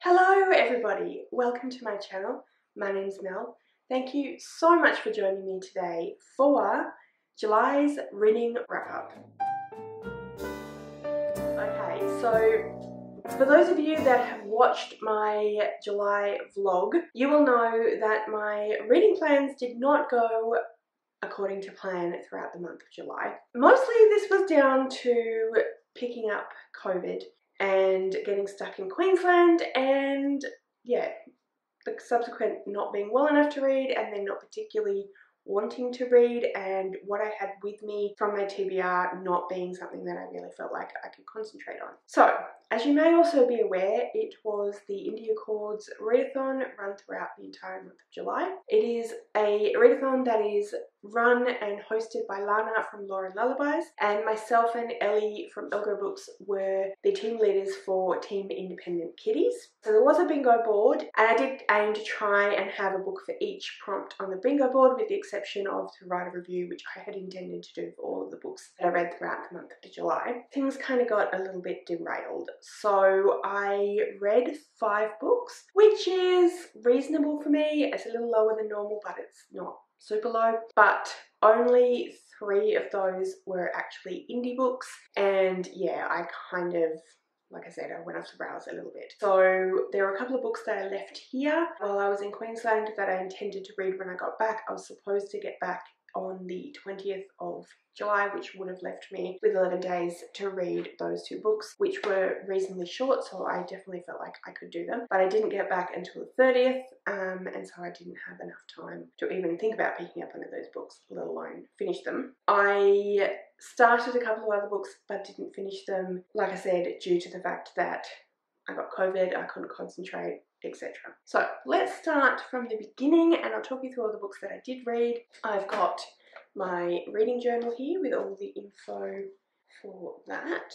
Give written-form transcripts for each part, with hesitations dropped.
Hello everybody, welcome to my channel. My name's Mel. Thank you so much for joining me today for July's reading wrap up. Okay, so for those of you that have watched my July vlog, you will know that my reading plans did not go according to plan throughout the month of July. Mostly this was down to picking up COVID and getting stuck in Queensland and yeah, the subsequent not being well enough to read and then not particularly wanting to read, and what I had with me from my TBR not being something that I really felt like I could concentrate on. So, as you may also be aware, it was the Indie Accords readathon run throughout the entire month of July. It is a readathon that is run and hosted by Lana from Laurie Lullabies, and myself and Ellie from Elgo Books were the team leaders for Team Independent Kitties. So there was a bingo board, and I did aim to try and have a book for each prompt on the bingo board, with the exception of to write a review, which I had intended to do for all of the books that I read throughout the month of July. Things kind of got a little bit derailed. So I read 5 books, which is reasonable for me. It's a little lower than normal, but it's not super low. But only 3 of those were actually indie books, and yeah, I kind of, like I said, I went off the rails a little bit. So there were a couple of books that I left here while I was in Queensland that I intended to read when I got back. I was supposed to get back on the 20th of July, which would have left me with 11 days to read those 2 books, which were reasonably short, so I definitely felt like I could do them. But I didn't get back until the 30th, and so I didn't have enough time to even think about picking up one of those books, let alone finish them. I started a couple of other books but didn't finish them, like I said, due to the fact that I got COVID, I couldn't concentrate, etc. So let's start from the beginning and I'll talk you through all the books that I did read. I've got my reading journal here with all the info for that.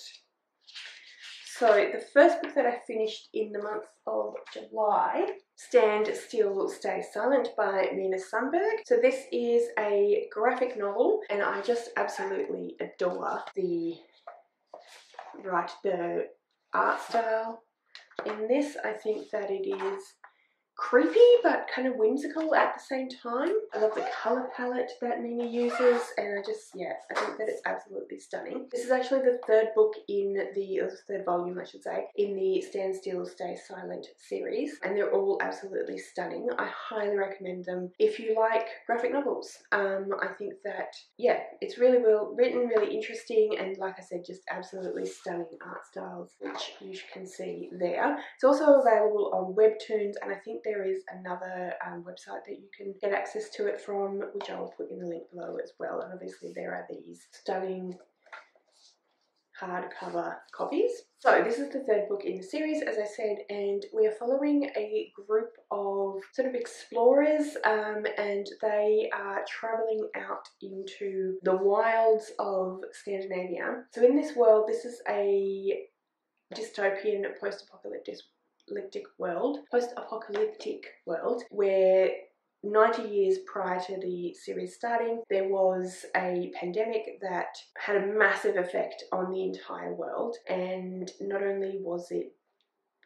So the first book that I finished in the month of July, Stand Still, Stay Silent by Minna Sondberg. So this is a graphic novel and I just absolutely adore the art style in this. I think that it is creepy but kind of whimsical at the same time. I love the colour palette that Minna uses, and I think that it's absolutely stunning. This is actually the 3rd book in the, or the 3rd volume I should say, in the Stand Still, Stay Silent series, and they're all absolutely stunning. I highly recommend them if you like graphic novels. I think that, yeah, it's really well written, really interesting, and like I said, just absolutely stunning art styles, which you can see there. It's also available on Webtoons, and I think there is another website that you can get access to it from, which I will put in the link below as well. And obviously there are these stunning hardcover copies. So this is the 3rd book in the series, as I said, and we are following a group of sort of explorers, and they are travelling out into the wilds of Scandinavia. So in this world, this is a dystopian post-apocalyptic world where 90 years prior to the series starting, there was a pandemic that had a massive effect on the entire world, and not only was it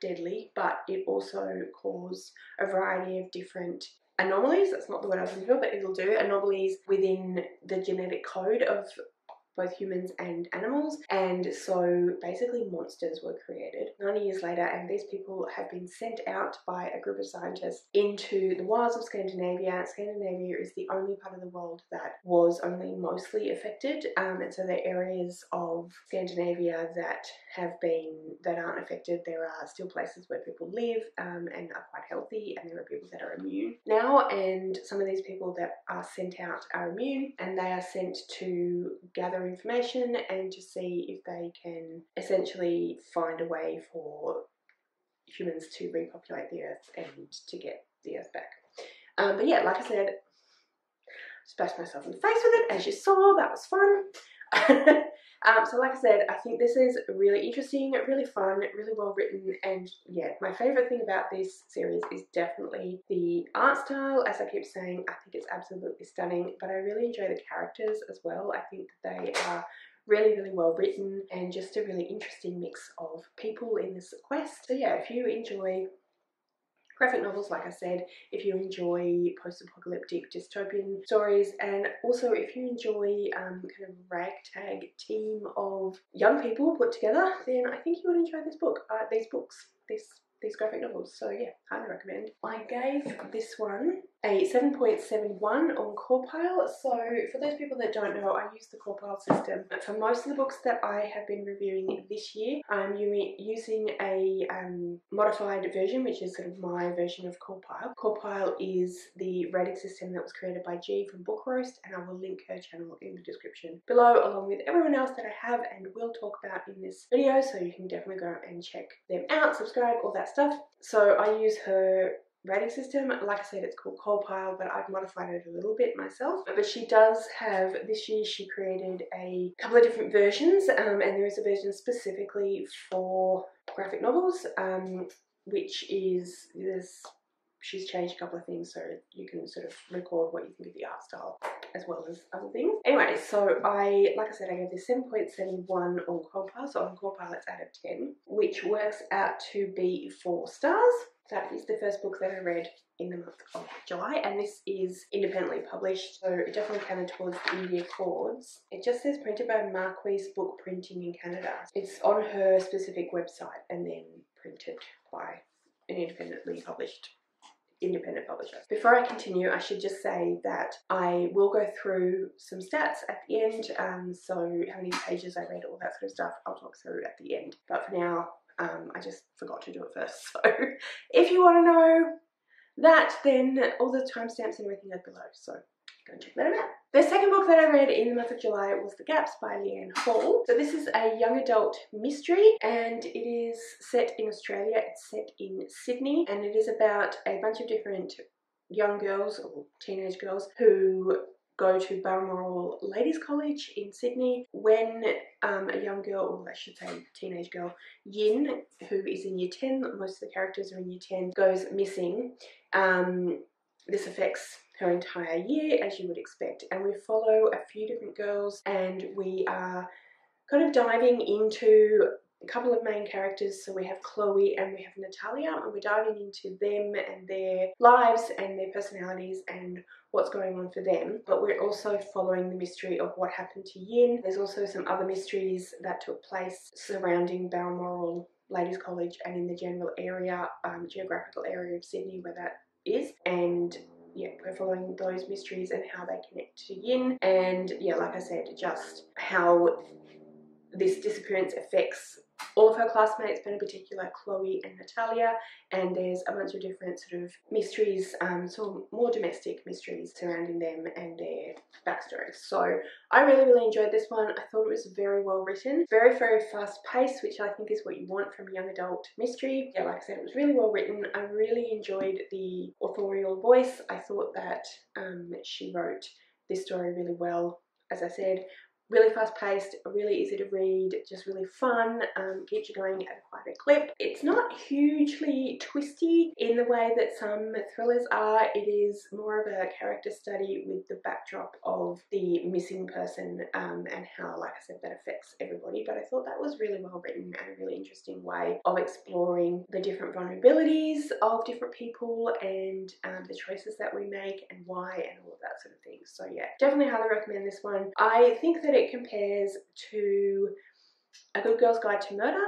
deadly, but it also caused a variety of different anomalies. That's not the word I was looking for, but it'll do. Anomalies within the genetic code of both humans and animals, and so basically monsters were created 90 years later, and these people have been sent out by a group of scientists into the wilds of Scandinavia. Scandinavia is the only part of the world that was only mostly affected, and so the areas of Scandinavia that aren't affected, there are still places where people live and are quite healthy, and there are people that are immune now, and some of these people that are sent out are immune, and they are sent to gather information and to see if they can essentially find a way for humans to repopulate the earth and to get the earth back. But yeah, like I said, splashed myself in the face with it, as you saw. That was fun. So like I said, I think this is really interesting, really fun, really well written, and yeah, my favourite thing about this series is definitely the art style. As I keep saying, I think it's absolutely stunning, but I really enjoy the characters as well. I think that they are really, really well written and just a really interesting mix of people in this quest. So yeah, if you enjoy graphic novels, like I said, if you enjoy post-apocalyptic dystopian stories, and also if you enjoy kind of ragtag team of young people put together, then I think you would enjoy this book, these graphic novels. So yeah, highly recommend. I gave this one a 7.71 on CAWPILE. So for those people that don't know, I use the CAWPILE system. For most of the books that I have been reviewing this year, I'm using a modified version, which is sort of my version of CAWPILE. CAWPILE is the rating system that was created by G from Book Roast, and I will link her channel in the description below, along with everyone else that I have and will talk about in this video, so you can definitely go and check them out, subscribe, all that stuff. So I use her rating system. Like I said, it's called CAWPILE, but I've modified it a little bit myself. But she does have, this year she created a couple of different versions, and there is a version specifically for graphic novels, which is, she's changed a couple of things so you can sort of record what you think of the art style as well as other things. Anyway, so like I said, I gave this 7.71 on CAWPILE. So on CAWPILE it's out of 10, which works out to be 4 stars. That is the first book that I read in the month of July, and this is independently published, so it definitely counted towards India Chords. It just says printed by Marquis Book Printing in Canada. It's on her specific website and then printed by an independent publisher. Before I continue, I should just say that I will go through some stats at the end, so how many pages I read, all that sort of stuff, I'll talk through at the end. But for now, I just forgot to do it first, so if you want to know that, then all the timestamps and everything are below, so go and check that out. The second book that I read in the month of July was The Gaps by Leanne. So this is a young adult mystery, and it is set in Australia. It's set in Sydney, and it is about a bunch of different young girls, or teenage girls, who go to Balmoral Ladies College in Sydney when a young girl, or I should say teenage girl, Yin, who is in year 10, most of the characters are in year 10, goes missing. This affects her entire year, as you would expect, and we follow a few different girls, and we are kind of diving into a couple of main characters. So we have Chloe and we have Natalia, and we're diving into them and their lives and their personalities and what's going on for them. But we're also following the mystery of what happened to Yin. There's also some other mysteries that took place surrounding Balmoral Ladies College and in the general area, geographical area of Sydney where that is, and yeah, we're following those mysteries and how they connect to Yin, and yeah, like I said, just how this disappearance affects all of her classmates, but in particular Chloe and Natalia, and there's a bunch of different sort of mysteries, so more domestic mysteries surrounding them and their backstories. So I really enjoyed this one. I thought it was very well written, very fast paced, which I think is what you want from a young adult mystery. Yeah, like I said, it was really well written. I really enjoyed the authorial voice. I thought that she wrote this story really well. As I said, really fast paced, really easy to read, just really fun, keeps you going at quite a clip. It's not hugely twisty in the way that some thrillers are. It is more of a character study with the backdrop of the missing person, and how, like I said, that affects everybody. But I thought that was really well written and a really interesting way of exploring the different vulnerabilities of different people and the choices that we make and why and all of that sort of thing. So yeah, definitely highly recommend this one. I think that it compares to A Good Girl's Guide to Murder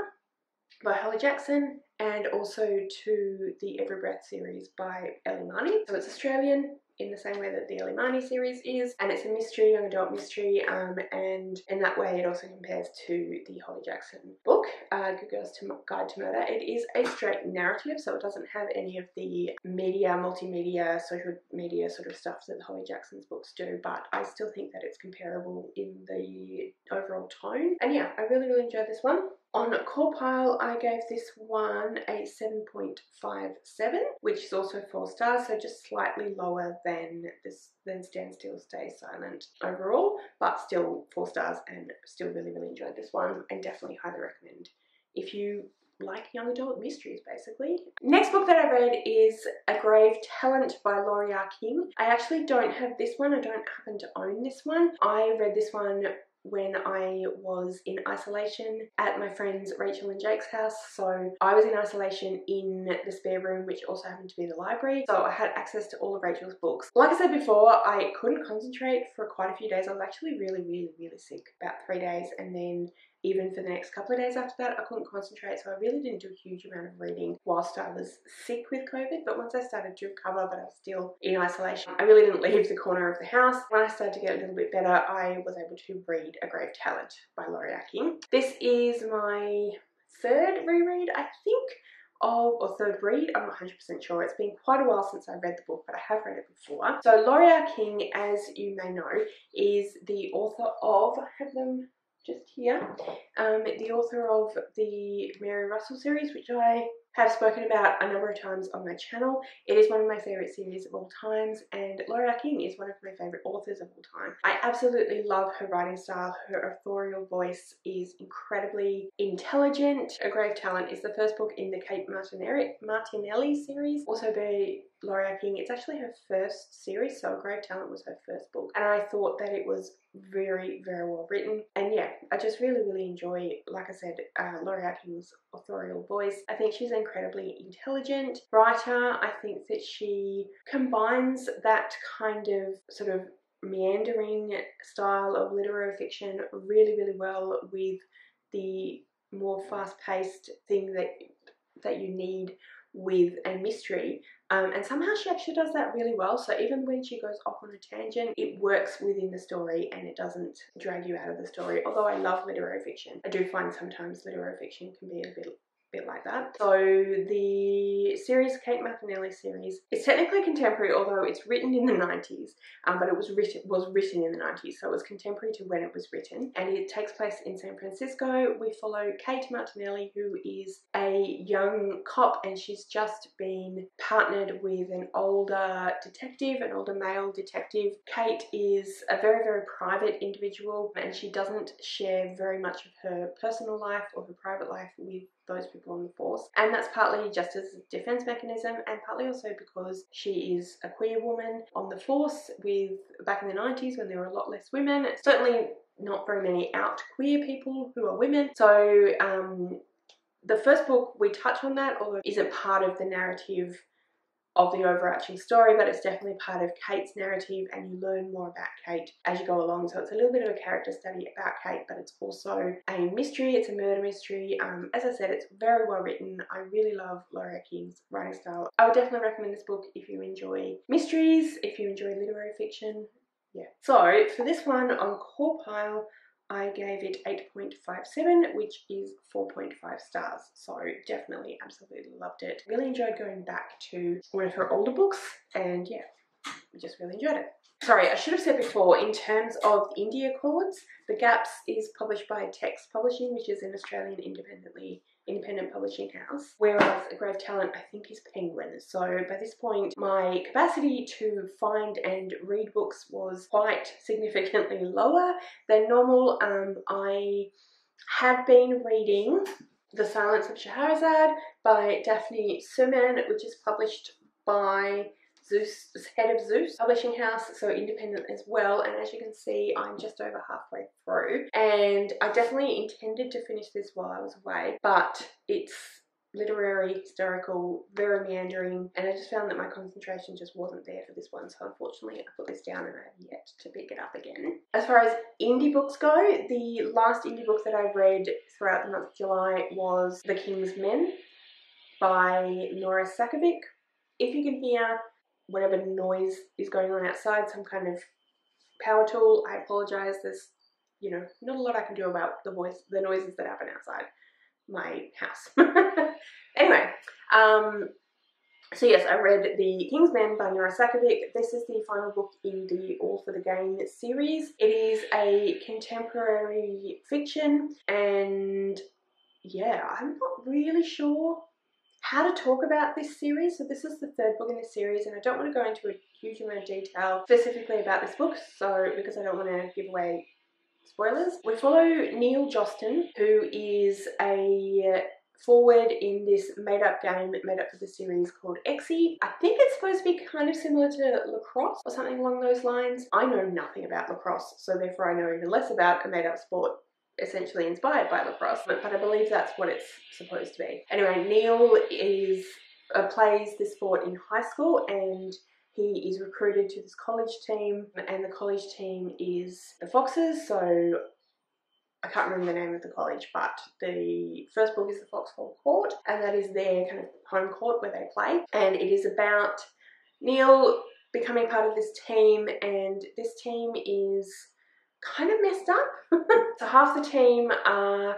by Holly Jackson, and also to the Every Breath series by Ellie Marnie. So it's Australian in the same way that the Ellie Marnie series is, and it's a mystery, young adult mystery, and in that way it also compares to the Holly Jackson book, Good Girl's Guide to Murder. It is a straight narrative, so it doesn't have any of the media, multimedia, social media sort of stuff that Holly Jackson's books do, but I still think that it's comparable in the overall tone. And yeah, I really enjoyed this one. On CAWPILE, I gave this one a 7.57, which is also 4 stars, so just slightly lower than Stand Still, Stay Silent overall, but still 4 stars, and still really enjoyed this one, and definitely highly recommend if you like young adult mysteries, basically. Next book that I read is A Grave Talent by Laurie. I actually don't have this one. I don't happen to own this one. I read this one when I was in isolation at my friends Rachel and Jake's house. So I was in isolation in the spare room, which also happened to be the library. So I had access to all of Rachel's books. Like I said before, I couldn't concentrate for quite a few days. I was actually really sick, about 3 days, and then even for the next couple of days after that, I couldn't concentrate, so I really didn't do a huge amount of reading whilst I was sick with COVID. But once I started to recover, but I was still in isolation, I really didn't leave the corner of the house. When I started to get a little bit better, I was able to read A Grave Talent by Laurie. This is my third reread, I think, or third read, I'm not 100% sure. It's been quite a while since I read the book, but I have read it before. So Laurie, as you may know, is the author of, I have them just here, the author of the Mary Russell series, which I have spoken about a number of times on my channel. It is one of my favourite series of all times, and Laurie is one of my favourite authors of all time. I absolutely love her writing style. Her authorial voice is incredibly intelligent. A Grave Talent is the first book in the Kate Martinelli series, also by Laurie. It's actually her first series, so A Grave Talent was her first book, and I thought that it was very well written. And yeah, I just really enjoy, like I said, Laurie authorial voice. I think she's an incredibly intelligent writer. I think that she combines that kind of sort of meandering style of literary fiction really well with the more fast-paced thing that you need with a mystery, and somehow she actually does that really well. So even when she goes off on a tangent, it works within the story and it doesn't drag you out of the story. Although I love literary fiction, I do find sometimes literary fiction can be a bit like that. So the series, Kate Martinelli series, is technically contemporary, although it's written in the 90s, but it was written in the 90s, so it was contemporary to when it was written, and it takes place in San Francisco. We follow Kate Martinelli, who is a young cop, and she's just been partnered with an older male detective. Kate is a very private individual, and she doesn't share very much of her personal life or her private life with those people on the force, and that's partly just as a defense mechanism, and partly also because she is a queer woman on the force. Back in the 90s, when there were a lot less women, certainly not very many out queer people who are women. So the first book, we touch on that, although it isn't part of the narrative of the overarching story, but it's definitely part of Kate's narrative, and you learn more about Kate as you go along. So it's a little bit of a character study about Kate, but it's also a mystery. It's a murder mystery. As I said, it's very well written. I really love Laurie King's writing style. I would definitely recommend this book if you enjoy mysteries, if you enjoy literary fiction. Yeah. So for this one on CAWPILE, I gave it 8.57, which is 4.5 stars. So definitely, absolutely loved it. Really enjoyed going back to one of her older books, and yeah, I just really enjoyed it. Sorry, I should have said before, in terms of Indie Accords, The Gaps is published by Text Publishing, which is an Australian independent publishing house, whereas A Grave Talent, I think, is Penguin. So by this point, my capacity to find and read books was quite significantly lower than normal. I have been reading The Silence of Scheherazade by Daphne Suman, which is published by Head of Zeus publishing house, so independent as well, and as you can see, I'm just over halfway through, and I definitely intended to finish this while I was away, but it's literary, historical, very meandering, and I just found that my concentration just wasn't there for this one, so unfortunately I put this down and I have yet to pick it up again. As far as indie books go, the last indie book that I read throughout the month of July was The King's Men by Nora Sakavic. If you can hear whatever noise is going on outside, some kind of power tool, I apologise. There's, you know, not a lot I can do about the noises that happen outside my house. Anyway, so yes, I read The King's Men by Nora Sakavic. This is the final book in the All for the Game series. It is a contemporary fiction, and yeah, I'm not really sure how to talk about this series. So this is the third book in this series, and I don't want to go into a huge amount of detail specifically about this book, so because I don't want to give away spoilers. We follow Neil Jostin, who is a forward in this made-up game made up for the series called Exy. I think it's supposed to be kind of similar to lacrosse or something along those lines. I know nothing about lacrosse, so therefore I know even less about a made-up sport essentially inspired by lacrosse, but I believe that's what it's supposed to be. Anyway, Neil plays this sport in high school, and he is recruited to this college team, and the college team is the Foxes. So I can't remember the name of the college, but the first book is the Foxhole Court, and that is their kind of home court where they play. And it is about Neil becoming part of this team, and this team is kind of messed up. So half the team are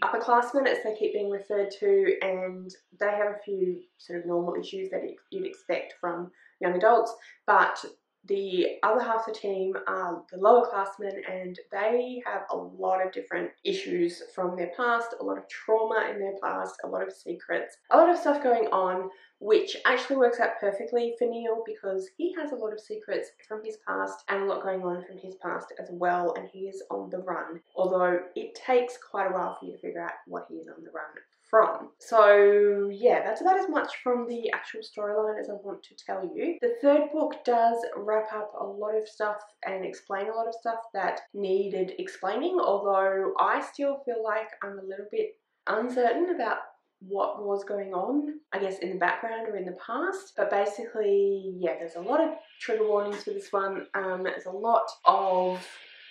upperclassmen, as they keep being referred to, and they have a few sort of normal issues that you'd expect from young adults, but the other half of the team are the lower classmen, and they have a lot of different issues from their past, a lot of trauma in their past, a lot of secrets, a lot of stuff going on, which actually works out perfectly for Neil because he has a lot of secrets from his past and a lot going on from his past as well, and he is on the run, although it takes quite a while for you to figure out what he is on the run from. So yeah, that's about as much from the actual storyline as I want to tell you. The third book does wrap up a lot of stuff and explain a lot of stuff that needed explaining, although I still feel like I'm a little bit uncertain about what was going on, I guess, in the background or in the past. But basically, yeah, there's a lot of trigger warnings for this one. There's a lot of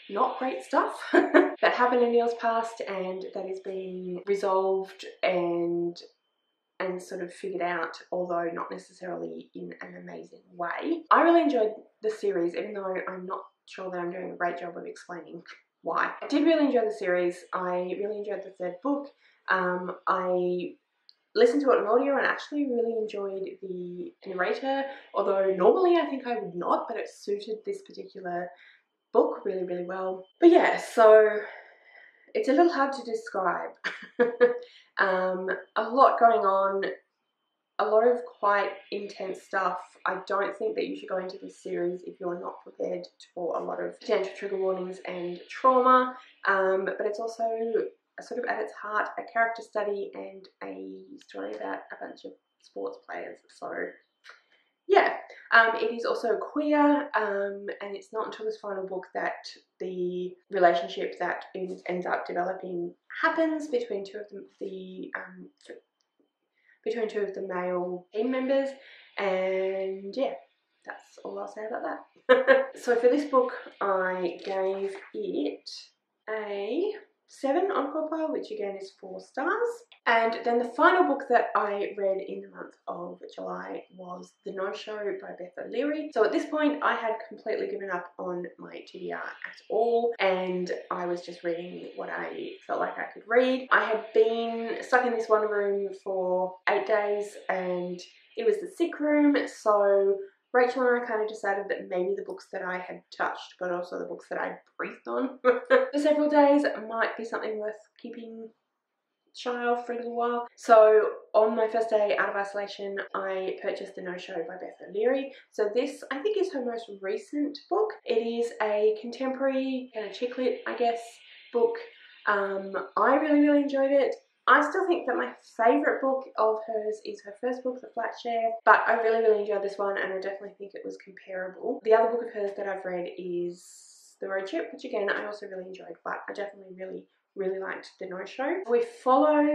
not great stuff that happened in Neil's past, and that is being resolved and sort of figured out, although not necessarily in an amazing way. I really enjoyed the series, even though I'm not sure that I'm doing a great job of explaining why. I did really enjoy the series. I really enjoyed the third book. I listened to it on audio and actually really enjoyed the narrator, although normally I think I would not, but it suited this particular book really, really well. But yeah, so it's a little hard to describe. A lot going on, a lot of quite intense stuff. I don't think that you should go into this series if you're not prepared for a lot of potential trigger warnings and trauma, but it's also sort of at its heart a character study and a story about a bunch of sports players. So yeah, it is also queer, and it's not until this final book that the relationship that ends up developing happens between two of the male team members, and yeah, that's all I'll say about that. So for this book, I gave it a 7 on CAWPILE, which again is 4 stars. And then the final book that I read in the month of July was The No-Show by Beth O'Leary. So at this point I had completely given up on my TBR at all, and I was just reading what I felt like I could read. I had been stuck in this one room for 8 days, and it was the sick room, so Rachel and I kind of decided that maybe the books that I had touched, but also the books that I breathed on for several days, might be something worth keeping shy of for a little while. So on my first day out of isolation, I purchased The No-Show by Beth O'Leary. So this, I think, is her most recent book. It is a contemporary kind of chick lit, I guess, book. I really, really enjoyed it. I still think that my favourite book of hers is her first book, The Flat Share, but I really, really enjoyed this one, and I definitely think it was comparable. The other book of hers that I've read is The Road Trip, which again I also really enjoyed, but I definitely really liked The No-Show. We follow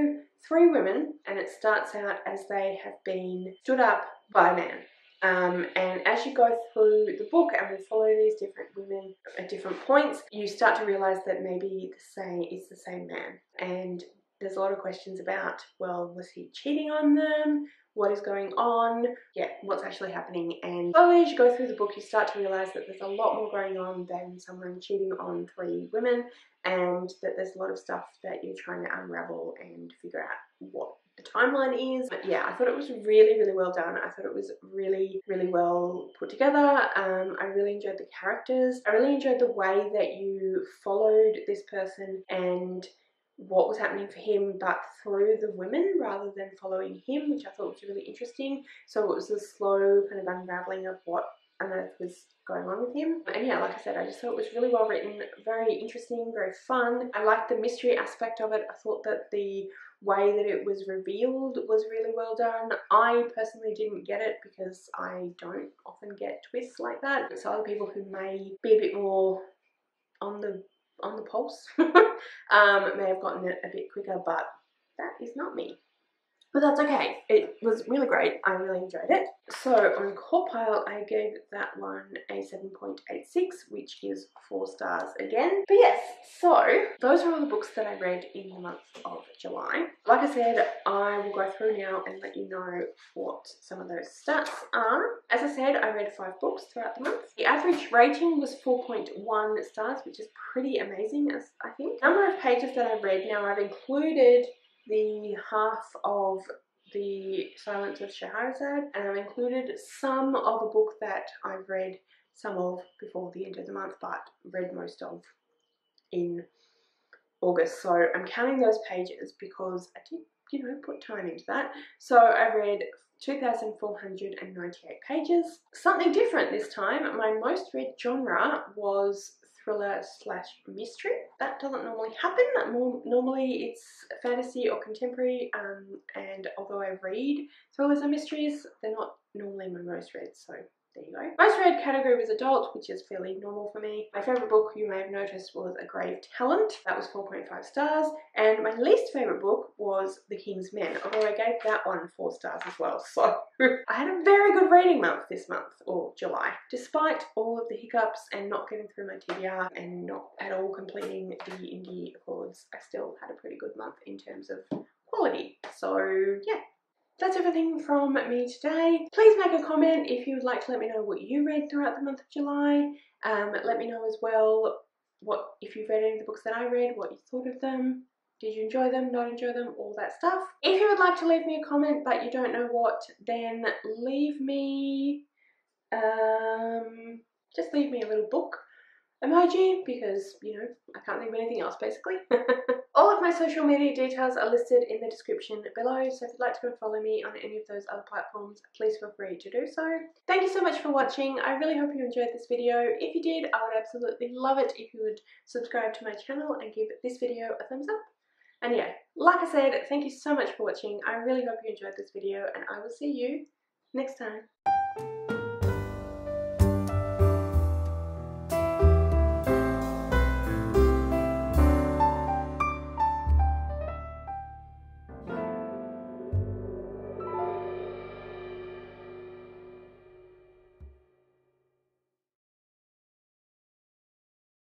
3 women, and it starts out as they have been stood up by a man. And as you go through the book and we follow these different women at different points, you start to realise that maybe it's the same man. And there's a lot of questions about, well, was he cheating on them? What is going on? Yeah, what's actually happening? And slowly as you go through the book, you start to realise that there's a lot more going on than someone cheating on 3 women, and that there's a lot of stuff that you're trying to unravel and figure out what the timeline is. But yeah, I thought it was really, really well done. I thought it was really, really well put together. I really enjoyed the characters. I really enjoyed the way that you followed this person and what was happening for him, but through the women rather than following him, which I thought was really interesting. So it was a slow kind of unraveling of what on earth was going on with him. And yeah, like I said, I just thought it was really well written, very interesting, very fun. I liked the mystery aspect of it. I thought that the way that it was revealed was really well done. I personally didn't get it because I don't often get twists like that. So other people who may be a bit more on the pulse may have gotten it a bit quicker, but that is not me. But that's okay. It was really great. I really enjoyed it. So on CAWPILE, I gave that one a 7.86, which is 4 stars again. But yes, so those are all the books that I read in the month of July. Like I said, I will go through now and let you know what some of those stats are. As I said, I read 5 books throughout the month. The average rating was 4.1 stars, which is pretty amazing, as I think. Number of pages that I read, now I've included the half of the Silence of Scheherazade, and I've included some of a book that I've read some of before the end of the month, but read most of in August. So I'm counting those pages because I did, you know, put time into that. So I read 2,498 pages. Something different this time. My most read genre was thriller/mystery. That doesn't normally happen. Normally it's fantasy or contemporary, and although I read thrillers and mysteries, they're not normally my most read, so there you go. Most read category was adult, which is fairly normal for me. My favourite book, you may have noticed, was A Grave Talent. That was 4.5 stars. And my least favourite book was The King's Men, although I gave that one 4 stars as well. So I had a very good reading month this month, or July. Despite all of the hiccups and not getting through my TBR and not at all completing the indie accords, I still had a pretty good month in terms of quality. So yeah. That's everything from me today. Please make a comment if you would like to let me know what you read throughout the month of July. Let me know as well if you've read any of the books that I read, what you thought of them. Did you enjoy them, not enjoy them, all that stuff. If you would like to leave me a comment but you don't know what, then leave me, just leave me a little book emoji, because, you know, I can't think of anything else basically. All of my social media details are listed in the description below, so if you'd like to go and follow me on any of those other platforms, please feel free to do so. Thank you so much for watching. I really hope you enjoyed this video. If you did, I would absolutely love it if you would subscribe to my channel and give this video a thumbs up. And yeah, like I said, thank you so much for watching. I really hope you enjoyed this video, and I will see you next time.